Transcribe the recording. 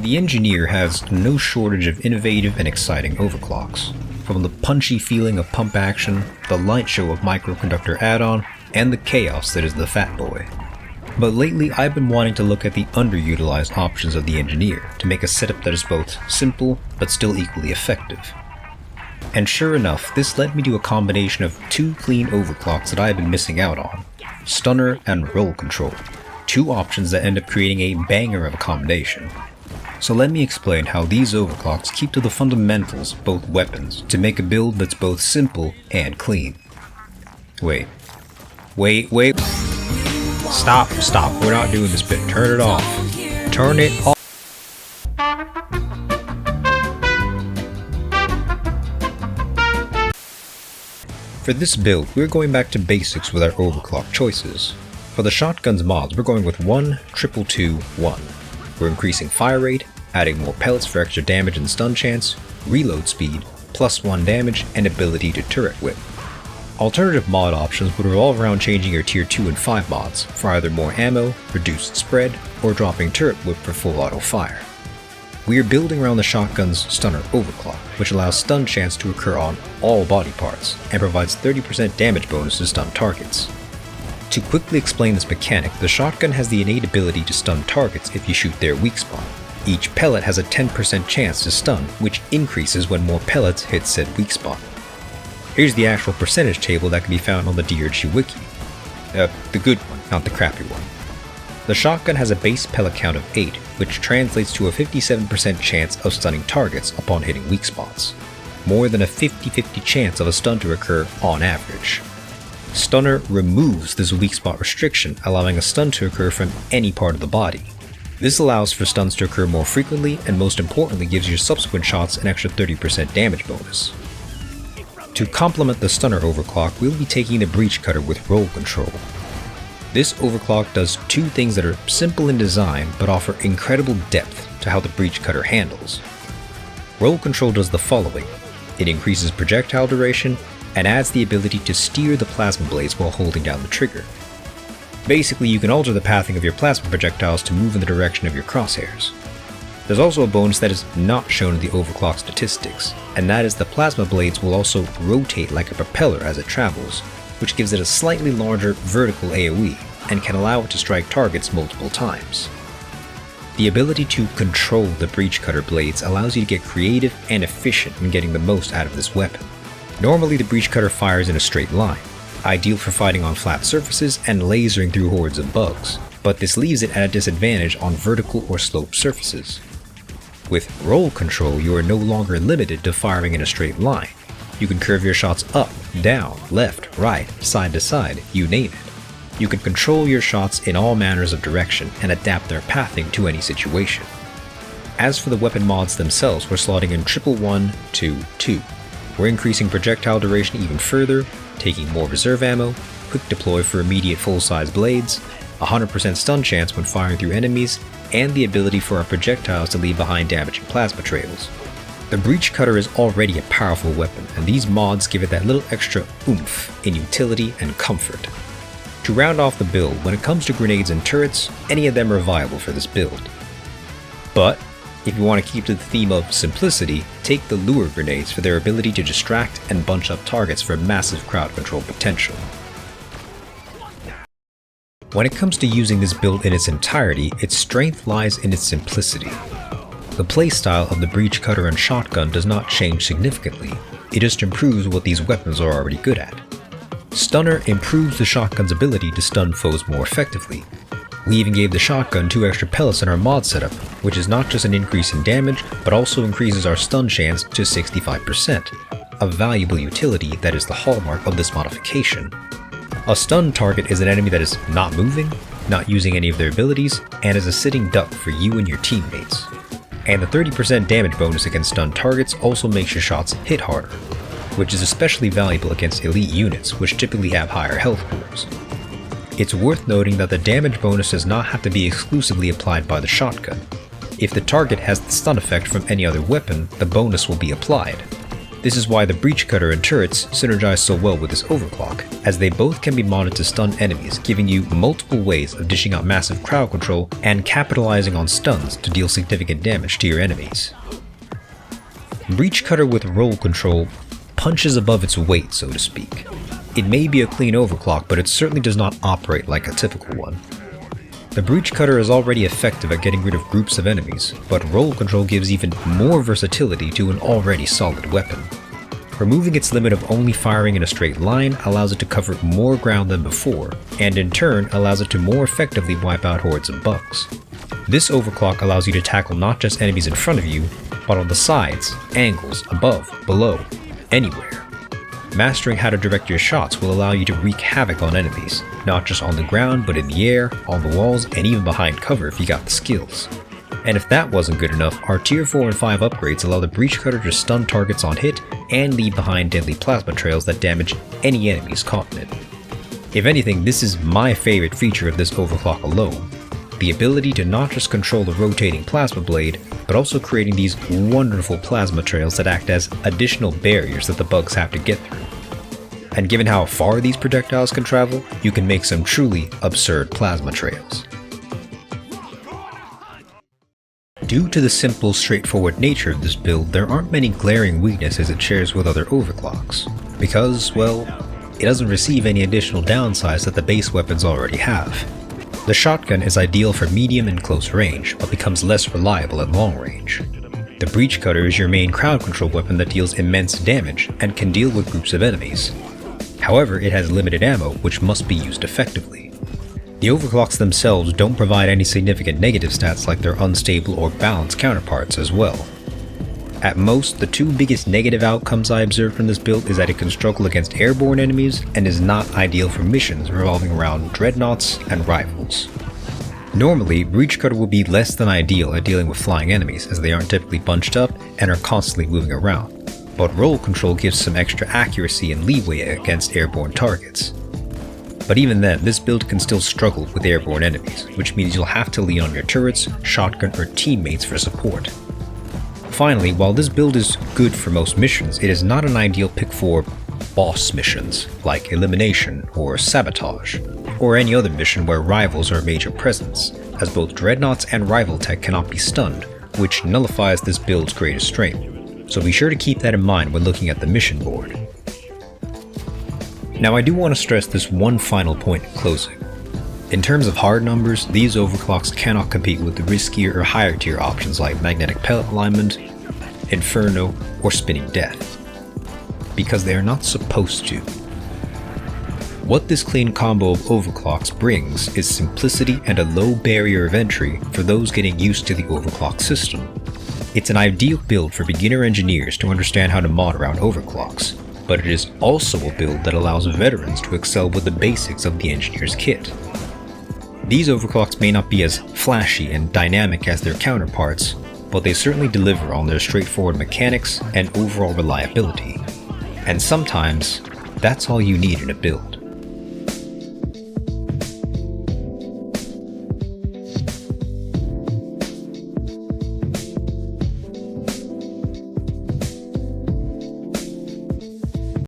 The Engineer has no shortage of innovative and exciting overclocks. From the punchy feeling of pump action, the light show of microconductor add-on, and the chaos that is the Fat Boy. But lately I've been wanting to look at the underutilized options of the Engineer to make a setup that is both simple but still equally effective. And sure enough, this led me to a combination of two clean overclocks that I have been missing out on, Stunner and Roll Control, two options that end up creating a banger of a combination. So let me explain how these overclocks keep to the fundamentals of both weapons to make a build that's both simple and clean. Wait. Stop, we're not doing this bit. Turn it off. Turn it off. For this build, we're going back to basics with our overclock choices. For the shotgun's mods, we're going with 1, 222, 1. We're increasing fire rate, adding more pellets for extra damage and stun chance, reload speed, +1 damage, and ability to turret whip. Alternative mod options would revolve around changing your tier 2 and 5 mods for either more ammo, reduced spread, or dropping turret whip for full auto fire. We are building around the shotgun's stunner overclock, which allows stun chance to occur on all body parts and provides 30% damage bonus to stun targets. To quickly explain this mechanic, the shotgun has the innate ability to stun targets if you shoot their weak spot. Each pellet has a 10% chance to stun, which increases when more pellets hit said weak spot. Here's the actual percentage table that can be found on the DRG wiki. The good one, not the crappy one. The shotgun has a base pellet count of 8, which translates to a 57% chance of stunning targets upon hitting weak spots. More than a 50-50 chance of a stun to occur on average. Stunner removes this weak spot restriction, allowing a stun to occur from any part of the body. This allows for stuns to occur more frequently and most importantly gives your subsequent shots an extra 30% damage bonus. To complement the stunner overclock, we'll be taking the breach cutter with roll control. This overclock does two things that are simple in design but offer incredible depth to how the breach cutter handles. Roll control does the following. It increases projectile duration and adds the ability to steer the plasma blades while holding down the trigger. Basically, you can alter the pathing of your plasma projectiles to move in the direction of your crosshairs. There's also a bonus that is not shown in the overclock statistics, and that is the plasma blades will also rotate like a propeller as it travels, which gives it a slightly larger vertical AoE and can allow it to strike targets multiple times. The ability to control the breach cutter blades allows you to get creative and efficient in getting the most out of this weapon. Normally the breach cutter fires in a straight line, ideal for fighting on flat surfaces and lasering through hordes of bugs, but this leaves it at a disadvantage on vertical or sloped surfaces. With roll control, you are no longer limited to firing in a straight line. You can curve your shots up, down, left, right, side to side, you name it. You can control your shots in all manners of direction and adapt their pathing to any situation. As for the weapon mods themselves, we're slotting in 111, 2, 2. We're increasing projectile duration even further, taking more reserve ammo, quick deploy for immediate full-size blades, 100% stun chance when firing through enemies, and the ability for our projectiles to leave behind damaging plasma trails. The breach cutter is already a powerful weapon, and these mods give it that little extra oomph in utility and comfort. To round off the build, when it comes to grenades and turrets, any of them are viable for this build. But if you want to keep to the theme of simplicity, take the lure grenades for their ability to distract and bunch up targets for massive crowd control potential. When it comes to using this build in its entirety, its strength lies in its simplicity. The playstyle of the breach cutter and shotgun does not change significantly, it just improves what these weapons are already good at. Stunner improves the shotgun's ability to stun foes more effectively. We even gave the shotgun 2 extra pellets in our mod setup, which is not just an increase in damage, but also increases our stun chance to 65%, a valuable utility that is the hallmark of this modification. A stun target is an enemy that is not moving, not using any of their abilities, and is a sitting duck for you and your teammates. And the 30% damage bonus against stun targets also makes your shots hit harder, which is especially valuable against elite units, which typically have higher health pools. It's worth noting that the damage bonus does not have to be exclusively applied by the shotgun. If the target has the stun effect from any other weapon, the bonus will be applied. This is why the breach cutter and turrets synergize so well with this overclock, as they both can be modded to stun enemies, giving you multiple ways of dishing out massive crowd control and capitalizing on stuns to deal significant damage to your enemies. Breach cutter with roll control punches above its weight, so to speak. It may be a clean overclock, but it certainly does not operate like a typical one. The breach cutter is already effective at getting rid of groups of enemies, but roll control gives even more versatility to an already solid weapon. Removing its limit of only firing in a straight line allows it to cover more ground than before, and in turn allows it to more effectively wipe out hordes of bugs. This overclock allows you to tackle not just enemies in front of you, but on the sides, angles, above, below, anywhere. Mastering how to direct your shots will allow you to wreak havoc on enemies, not just on the ground but in the air, on the walls, and even behind cover if you got the skills. And if that wasn't good enough, our tier 4 and 5 upgrades allow the breach cutter to stun targets on hit and leave behind deadly plasma trails that damage any enemies caught in it. If anything, this is my favorite feature of this overclock alone. The ability to not just control the rotating plasma blade, but also creating these wonderful plasma trails that act as additional barriers that the bugs have to get through. And given how far these projectiles can travel, you can make some truly absurd plasma trails. Due to the simple, straightforward nature of this build, there aren't many glaring weaknesses it shares with other overclocks, because, well, it doesn't receive any additional downsides that the base weapons already have. The shotgun is ideal for medium and close range, but becomes less reliable at long range. The breach cutter is your main crowd control weapon that deals immense damage and can deal with groups of enemies. However, it has limited ammo, which must be used effectively. The overclocks themselves don't provide any significant negative stats like their unstable or balanced counterparts as well. At most, the two biggest negative outcomes I observed from this build is that it can struggle against airborne enemies and is not ideal for missions revolving around dreadnoughts and rivals. Normally, breach cutter will be less than ideal at dealing with flying enemies as they aren't typically bunched up and are constantly moving around, but roll control gives some extra accuracy and leeway against airborne targets. But even then, this build can still struggle with airborne enemies, which means you'll have to lean on your turrets, shotgun, or teammates for support. Finally, while this build is good for most missions, it is not an ideal pick for boss missions, like elimination or sabotage, or any other mission where rivals are a major presence, as both dreadnoughts and rival tech cannot be stunned, which nullifies this build's greatest strength, so be sure to keep that in mind when looking at the mission board. Now I do want to stress this one final point in closing. In terms of hard numbers, these overclocks cannot compete with the riskier or higher tier options like magnetic pellet alignment, inferno, or spinning death, because they are not supposed to. What this clean combo of overclocks brings is simplicity and a low barrier of entry for those getting used to the overclock system. It's an ideal build for beginner engineers to understand how to mod around overclocks, but it is also a build that allows veterans to excel with the basics of the engineer's kit. These overclocks may not be as flashy and dynamic as their counterparts, but they certainly deliver on their straightforward mechanics and overall reliability. And sometimes, that's all you need in a build.